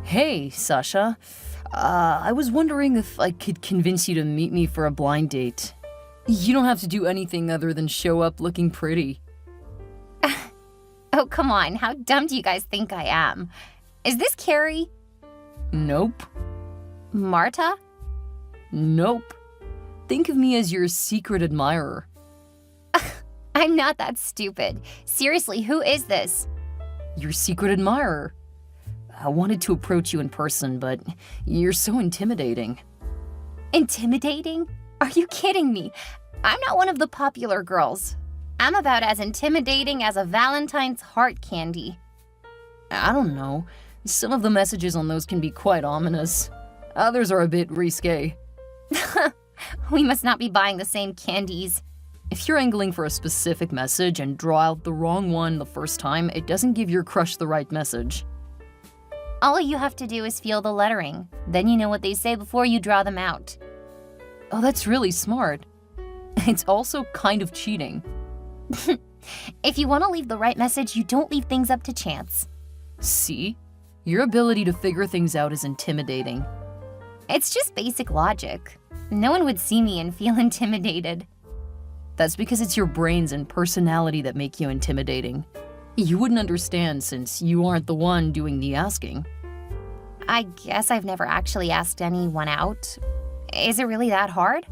Hey, Sasha. I was wondering if I could convince you to meet me for a blind date. You don't have to do anything other than show up looking pretty. Oh, come on. How dumb do you guys think I am? Is this Carrie? Nope. Marta? Nope. Think of me as your secret admirer. I'm not that stupid. Seriously, who is this? Your secret admirer. I wanted to approach you in person, but you're so intimidating. Intimidating? Are you kidding me? I'm not one of the popular girls. I'm about as intimidating as a Valentine's heart candy. I don't know. Some of the messages on those can be quite ominous. Others are a bit risque. We must not be buying the same candies. If you're angling for a specific message and draw out the wrong one the first time, it doesn't give your crush the right message. All you have to do is feel the lettering. Then you know what they say before you draw them out. Oh, that's really smart. It's also kind of cheating. If you want to leave the right message, you don't leave things up to chance. See? Your ability to figure things out is intimidating. It's just basic logic. No one would see me and feel intimidated. That's because it's your brains and personality that make you intimidating. You wouldn't understand since you aren't the one doing the asking. I guess I've never actually asked anyone out. Is it really that hard?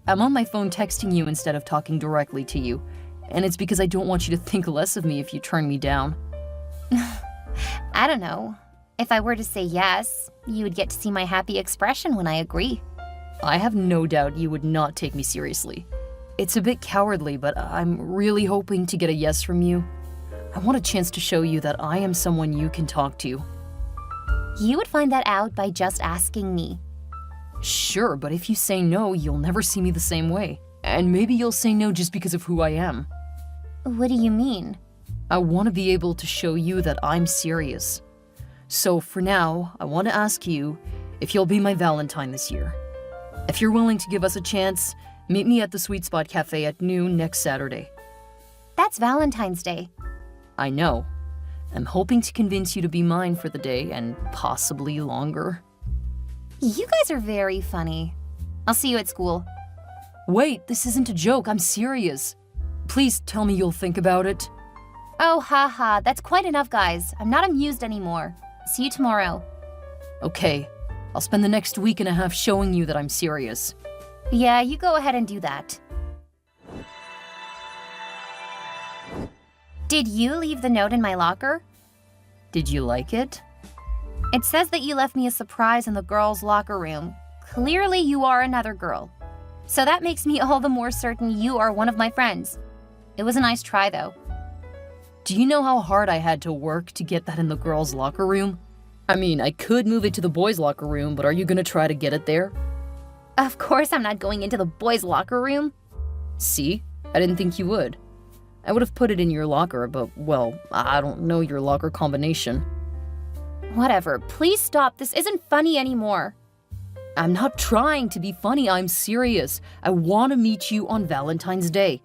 I'm on my phone texting you instead of talking directly to you, and it's because I don't want you to think less of me if you turn me down. I don't know. If I were to say yes, you would get to see my happy expression when I agree. I have no doubt you would not take me seriously. It's a bit cowardly, but I'm really hoping to get a yes from you. I want a chance to show you that I am someone you can talk to. You would find that out by just asking me. Sure, but if you say no, you'll never see me the same way. And maybe you'll say no just because of who I am. What do you mean? I want to be able to show you that I'm serious. So for now, I want to ask you if you'll be my Valentine this year. If you're willing to give us a chance, meet me at the Sweet Spot Cafe at noon next Saturday. That's Valentine's Day. I know. I'm hoping to convince you to be mine for the day and possibly longer. You guys are very funny. I'll see you at school. Wait, this isn't a joke. I'm serious. Please tell me you'll think about it. Oh, haha. That's quite enough, guys. I'm not amused anymore. See you tomorrow. Okay. I'll spend the next week and a half showing you that I'm serious. Yeah, you go ahead and do that. Did you leave the note in my locker? Did you like it? It says that you left me a surprise in the girls' locker room. Clearly you are another girl. So that makes me all the more certain you are one of my friends. It was a nice try, though. Do you know how hard I had to work to get that in the girls' locker room? I mean, I could move it to the boys' locker room, but are you gonna try to get it there? Of course I'm not going into the boys' locker room. See? I didn't think you would. I would have put it in your locker, but, well, I don't know your locker combination. Whatever. Please stop. This isn't funny anymore. I'm not trying to be funny. I'm serious. I want to meet you on Valentine's Day.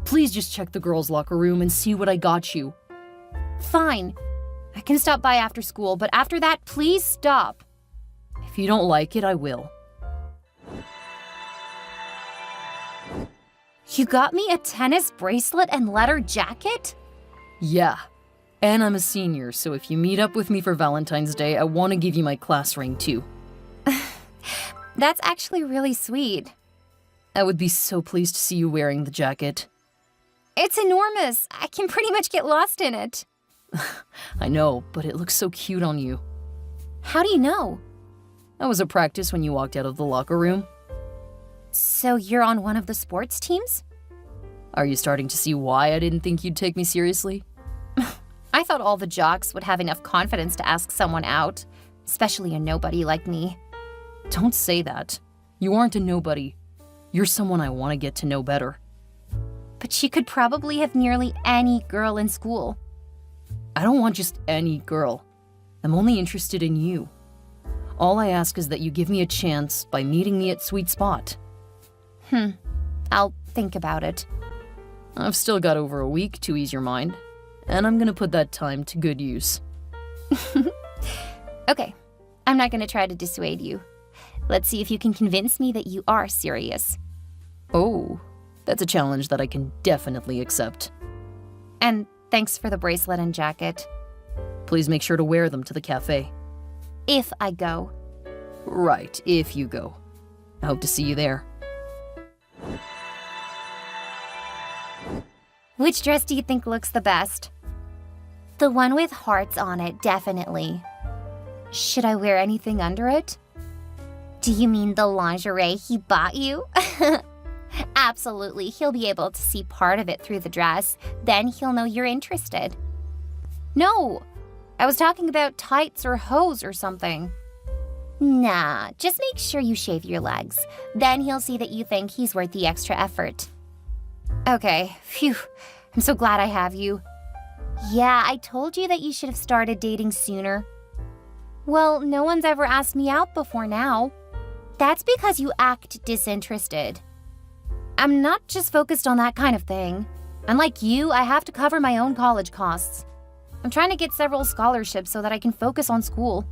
Please just check the girls' locker room and see what I got you. Fine. I can stop by after school, but after that, please stop. If you don't like it, I will. You got me a tennis bracelet and leather jacket? Yeah. And I'm a senior, so if you meet up with me for Valentine's Day, I want to give you my class ring too. That's actually really sweet. I would be so pleased to see you wearing the jacket. It's enormous. I can pretty much get lost in it. I know, but it looks so cute on you. How do you know? That was a practice when you walked out of the locker room. So you're on one of the sports teams? Are you starting to see why I didn't think you'd take me seriously? I thought all the jocks would have enough confidence to ask someone out, especially a nobody like me. Don't say that. You aren't a nobody. You're someone I want to get to know better. But she could probably have nearly any girl in school. I don't want just any girl. I'm only interested in you. All I ask is that you give me a chance by meeting me at Sweet Spot. I'll think about it. I've still got over a week to ease your mind, and I'm gonna put that time to good use. Okay, I'm not gonna try to dissuade you. Let's see if you can convince me that you are serious. Oh, that's a challenge that I can definitely accept. And thanks for the bracelet and jacket. Please make sure to wear them to the cafe. If I go. Right, if you go. I hope to see you there. Which dress do you think looks the best? The one with hearts on it, definitely. Should I wear anything under it? Do you mean the lingerie he bought you? Absolutely, he'll be able to see part of it through the dress. Then he'll know you're interested. No, I was talking about tights or hose or something. Nah, just make sure you shave your legs. Then he'll see that you think he's worth the extra effort. Okay, phew, I'm so glad I have you. Yeah, I told you that you should have started dating sooner. Well, no one's ever asked me out before now. That's because you act disinterested. I'm not just focused on that kind of thing. Unlike you, I have to cover my own college costs. I'm trying to get several scholarships so that I can focus on school.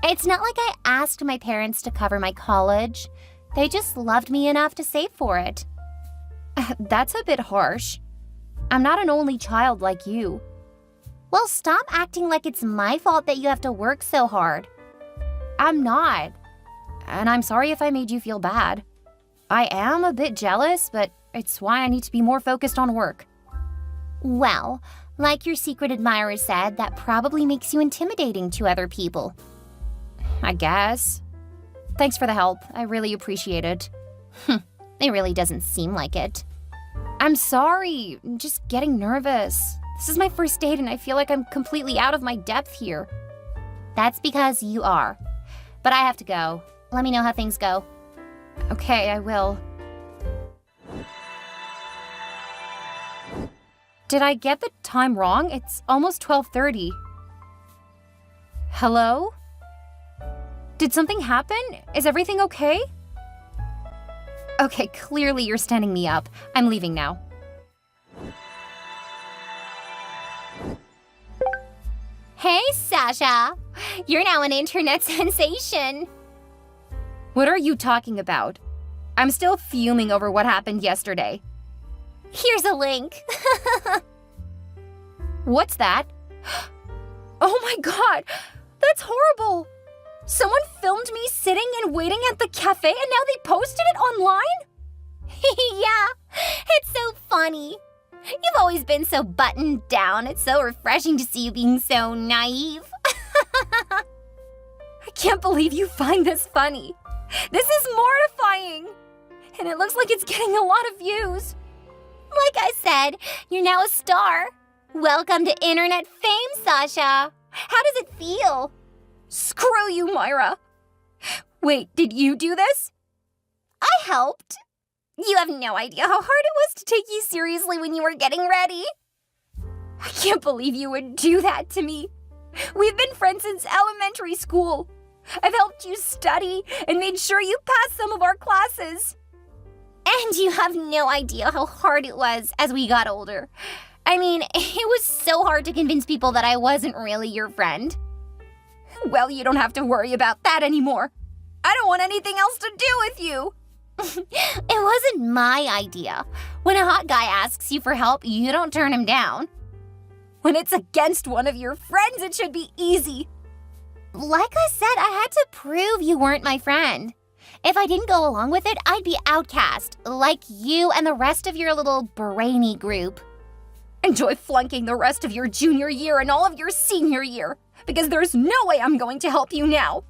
It's not like I asked my parents to cover my college. They just loved me enough to save for it. That's a bit harsh. I'm not an only child like you. Well, stop acting like it's my fault that you have to work so hard. I'm not. And I'm sorry if I made you feel bad. I am a bit jealous, but it's why I need to be more focused on work. Well, like your secret admirer said, that probably makes you intimidating to other people. I guess. Thanks for the help. I really appreciate it. It really doesn't seem like it. I'm sorry. I'm just getting nervous. This is my first date and I feel like I'm completely out of my depth here. That's because you are. But I have to go. Let me know how things go. Okay, I will. Did I get the time wrong? It's almost 12:30. Hello? Did something happen? Is everything okay? Okay, clearly you're standing me up. I'm leaving now. Hey, Sasha! You're now an internet sensation. What are you talking about? I'm still fuming over what happened yesterday. Here's a link. What's that? Oh my god! That's horrible! Someone filmed me sitting and waiting at the cafe and now they posted it online? Yeah, it's so funny. You've always been so buttoned down. It's so refreshing to see you being so naive. I can't believe you find this funny. This is mortifying. And it looks like it's getting a lot of views. Like I said, you're now a star. Welcome to internet fame, Sasha. How does it feel? Screw you, Myra. Wait, did you do this? I helped. You have no idea how hard it was to take you seriously when you were getting ready. I can't believe you would do that to me. We've been friends since elementary school. I've helped you study and made sure you passed some of our classes. And you have no idea how hard it was as we got older. I mean, it was so hard to convince people that I wasn't really your friend. Well, you don't have to worry about that anymore. I don't want anything else to do with you. It wasn't my idea. When a hot guy asks you for help, you don't turn him down. When it's against one of your friends, it should be easy. Like I said, I had to prove you weren't my friend. If I didn't go along with it, I'd be outcast, like you and the rest of your little brainy group. Enjoy flunking the rest of your junior year and all of your senior year, because there's no way I'm going to help you now.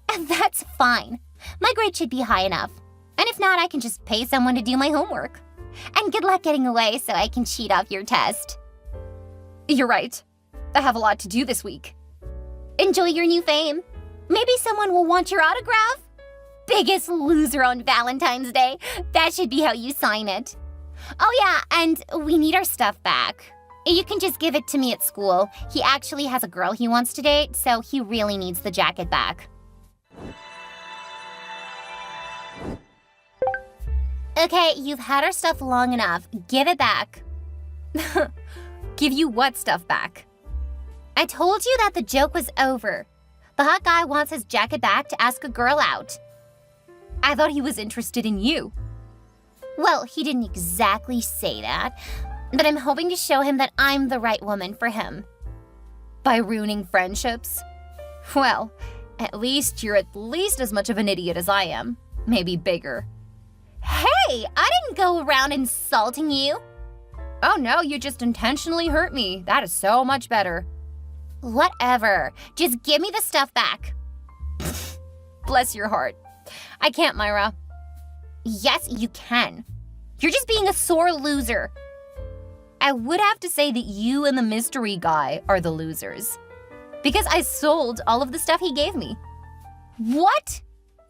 That's fine. My grade should be high enough. And if not, I can just pay someone to do my homework. And good luck getting away so I can cheat off your test. You're right. I have a lot to do this week. Enjoy your new fame. Maybe someone will want your autograph. Biggest loser on Valentine's Day. That should be how you sign it. Oh yeah, and we need our stuff back. You can just give it to me at school. He actually has a girl he wants to date, so he really needs the jacket back. Okay, you've had our stuff long enough. Give it back. Give you what stuff back? I told you that the joke was over. The hot guy wants his jacket back to ask a girl out. I thought he was interested in you. Well, he didn't exactly say that, but I'm hoping to show him that I'm the right woman for him. By ruining friendships? Well, at least you're at least as much of an idiot as I am. Maybe bigger. Hey, I didn't go around insulting you. Oh no, you just intentionally hurt me. That is so much better. Whatever. Just give me the stuff back. Bless your heart. I can't, Myra. Yes, you can. You're just being a sore loser. I would have to say that you and the mystery guy are the losers. Because I sold all of the stuff he gave me. What?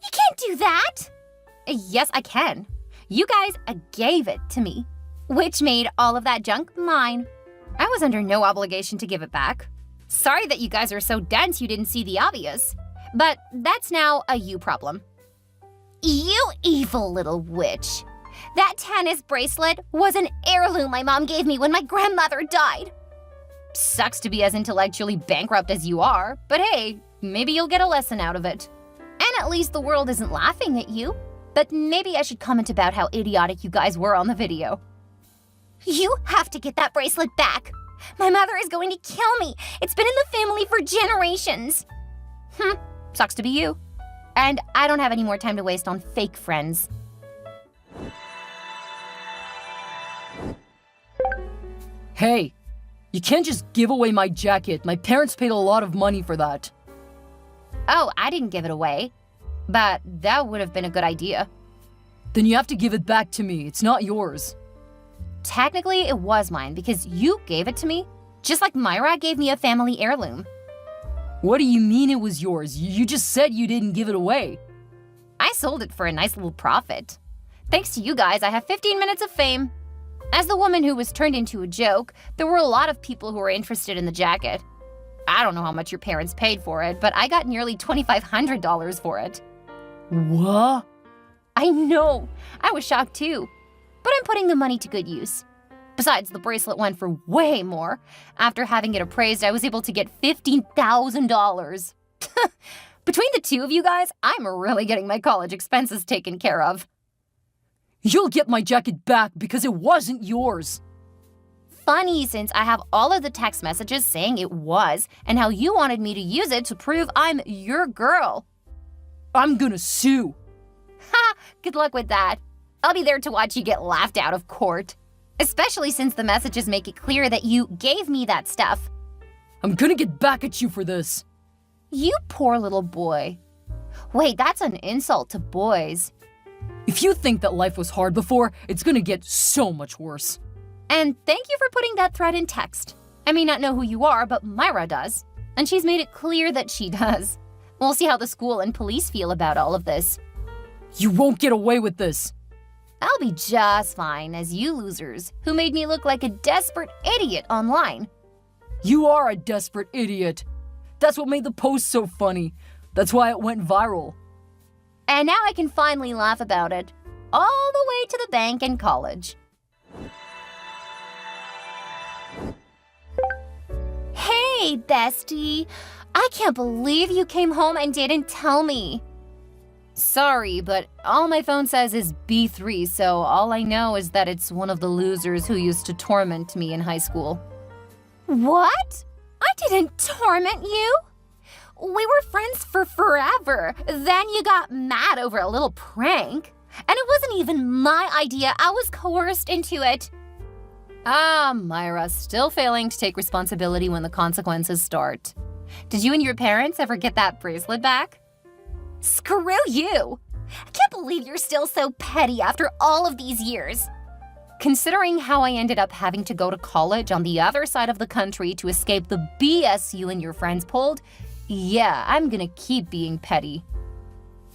You can't do that! Yes, I can. You guys gave it to me, which made all of that junk mine. I was under no obligation to give it back. Sorry that you guys are so dense you didn't see the obvious. But that's now a you problem. You evil little witch. That tennis bracelet was an heirloom my mom gave me when my grandmother died. Sucks to be as intellectually bankrupt as you are, but hey, maybe you'll get a lesson out of it. And at least the world isn't laughing at you. But maybe I should comment about how idiotic you guys were on the video. You have to get that bracelet back. My mother is going to kill me. It's been in the family for generations. Sucks to be you. And I don't have any more time to waste on fake friends. Hey, you can't just give away my jacket. My parents paid a lot of money for that. Oh, I didn't give it away. But that would have been a good idea. Then you have to give it back to me. It's not yours. Technically, it was mine because you gave it to me, just like Myra gave me a family heirloom. What do you mean it was yours? You just said you didn't give it away. I sold it for a nice little profit. Thanks to you guys, I have 15 minutes of fame. As the woman who was turned into a joke, there were a lot of people who were interested in the jacket. I don't know how much your parents paid for it, but I got nearly $2,500 for it. What? I know. I was shocked too. But I'm putting the money to good use. Besides, the bracelet went for way more. After having it appraised, I was able to get $15,000. Between the two of you guys, I'm really getting my college expenses taken care of. You'll get my jacket back because it wasn't yours. Funny, since I have all of the text messages saying it was, and how you wanted me to use it to prove I'm your girl. I'm gonna sue. Ha! Good luck with that. I'll be there to watch you get laughed out of court. Especially since the messages make it clear that you gave me that stuff. I'm gonna get back at you for this. You poor little boy. Wait, that's an insult to boys. If you think that life was hard before, it's gonna get so much worse. And thank you for putting that threat in text. I may not know who you are, but Myra does. And she's made it clear that she does. We'll see how the school and police feel about all of this. You won't get away with this. I'll be just fine as you losers who made me look like a desperate idiot online. You are a desperate idiot. That's what made the post so funny. That's why it went viral. And now I can finally laugh about it, all the way to the bank and college. Hey, bestie. I can't believe you came home and didn't tell me. Sorry, but all my phone says is B3, so all I know is that it's one of the losers who used to torment me in high school. What? I didn't torment you. We were friends for forever. Then you got mad over a little prank. And it wasn't even my idea. I was coerced into it. Myra, still failing to take responsibility when the consequences start. Did you and your parents ever get that bracelet back? Screw you! I can't believe you're still so petty after all of these years. Considering how I ended up having to go to college on the other side of the country to escape the BS you and your friends pulled, yeah, I'm gonna keep being petty.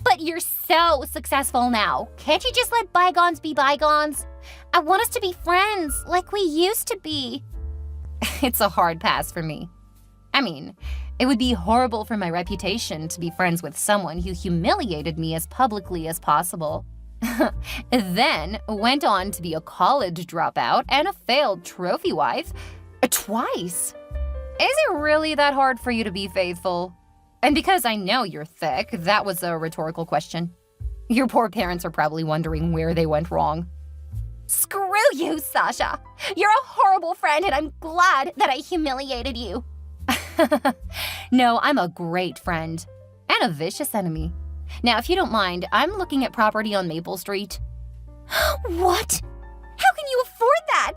But you're so successful now. Can't you just let bygones be bygones? I want us to be friends like we used to be. It's a hard pass for me. I mean, it would be horrible for my reputation to be friends with someone who humiliated me as publicly as possible. Then went on to be a college dropout and a failed trophy wife twice. Is it really that hard for you to be faithful? And because I know you're thick, that was a rhetorical question. Your poor parents are probably wondering where they went wrong. Screw you, Sasha! You're a horrible friend, and I'm glad that I humiliated you. No, I'm a great friend. And a vicious enemy. Now, if you don't mind, I'm looking at property on Maple Street. What? How can you afford that?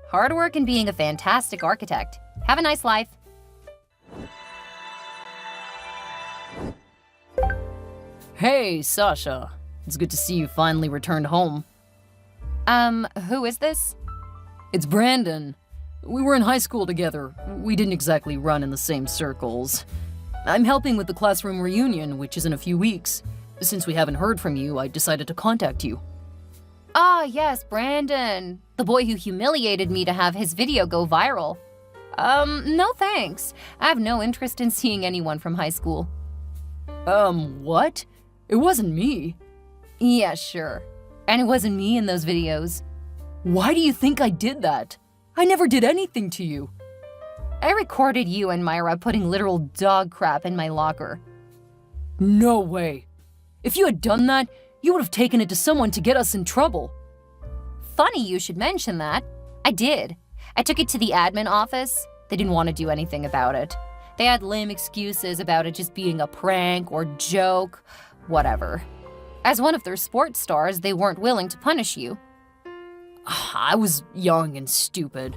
Hard work and being a fantastic architect. Have a nice life. Hey, Sasha. It's good to see you finally returned home. Who is this? It's Brandon. We were in high school together. We didn't exactly run in the same circles. I'm helping with the classroom reunion, which is in a few weeks. Since we haven't heard from you, I decided to contact you. Ah, yes, Brandon. The boy who humiliated me to have his video go viral. No thanks. I have no interest in seeing anyone from high school. What? It wasn't me. Yeah, sure. And it wasn't me in those videos. Why do you think I did that? I never did anything to you. I recorded you and Myra putting literal dog crap in my locker. No way. If you had done that, you would have taken it to someone to get us in trouble. Funny you should mention that. I did. I took it to the admin office. They didn't want to do anything about it. They had lame excuses about it just being a prank or joke, whatever. As one of their sports stars, they weren't willing to punish you. I was young and stupid.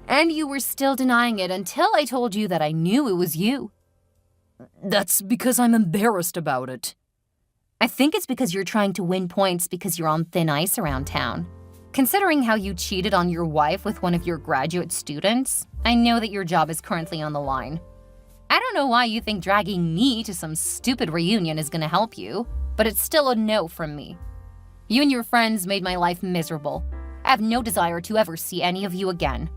And you were still denying it until I told you that I knew it was you. That's because I'm embarrassed about it. I think it's because you're trying to win points because you're on thin ice around town. Considering how you cheated on your wife with one of your graduate students, I know that your job is currently on the line. I don't know why you think dragging me to some stupid reunion is gonna help you, but it's still a no from me. You and your friends made my life miserable. I have no desire to ever see any of you again.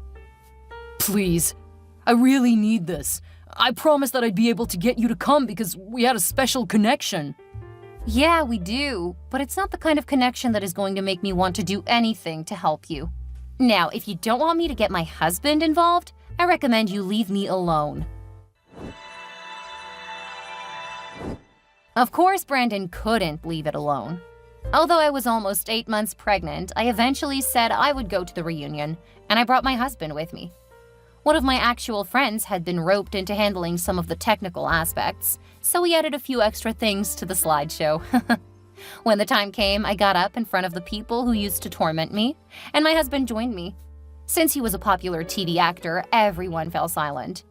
Please, I really need this. I promised that I'd be able to get you to come because we had a special connection. Yeah, we do, but it's not the kind of connection that is going to make me want to do anything to help you. Now, if you don't want me to get my husband involved, I recommend you leave me alone. Of course, Brandon couldn't leave it alone. Although I was almost 8 months pregnant, I eventually said I would go to the reunion, and I brought my husband with me. One of my actual friends had been roped into handling some of the technical aspects, so we added a few extra things to the slideshow. When the time came, I got up in front of the people who used to torment me, and my husband joined me. Since he was a popular TV actor, everyone fell silent.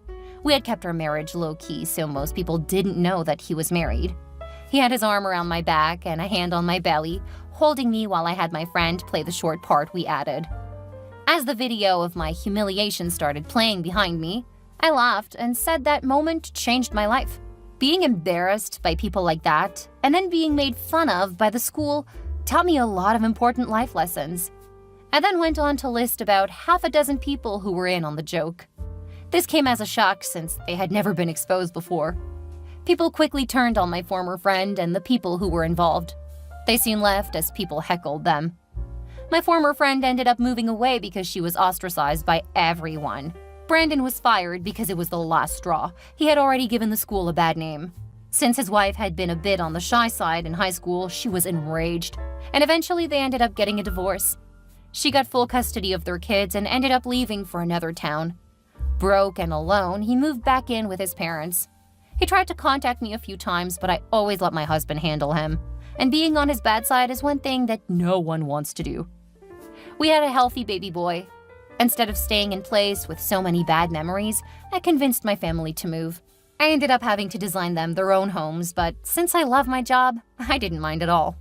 We had kept our marriage low-key, so most people didn't know that he was married. He had his arm around my back and a hand on my belly, holding me while I had my friend play the short part we added. As the video of my humiliation started playing behind me, I laughed and said that moment changed my life. Being embarrassed by people like that, and then being made fun of by the school, taught me a lot of important life lessons. I then went on to list about half a dozen people who were in on the joke. This came as a shock since they had never been exposed before. People quickly turned on my former friend and the people who were involved. They soon left as people heckled them. My former friend ended up moving away because she was ostracized by everyone. Brandon was fired because it was the last straw. He had already given the school a bad name. Since his wife had been a bit on the shy side in high school, she was enraged, and eventually they ended up getting a divorce. She got full custody of their kids and ended up leaving for another town. Broke and alone, he moved back in with his parents. He tried to contact me a few times, but I always let my husband handle him. And being on his bad side is one thing that no one wants to do. We had a healthy baby boy. Instead of staying in place with so many bad memories, I convinced my family to move. I ended up having to design them their own homes, but since I love my job, I didn't mind at all.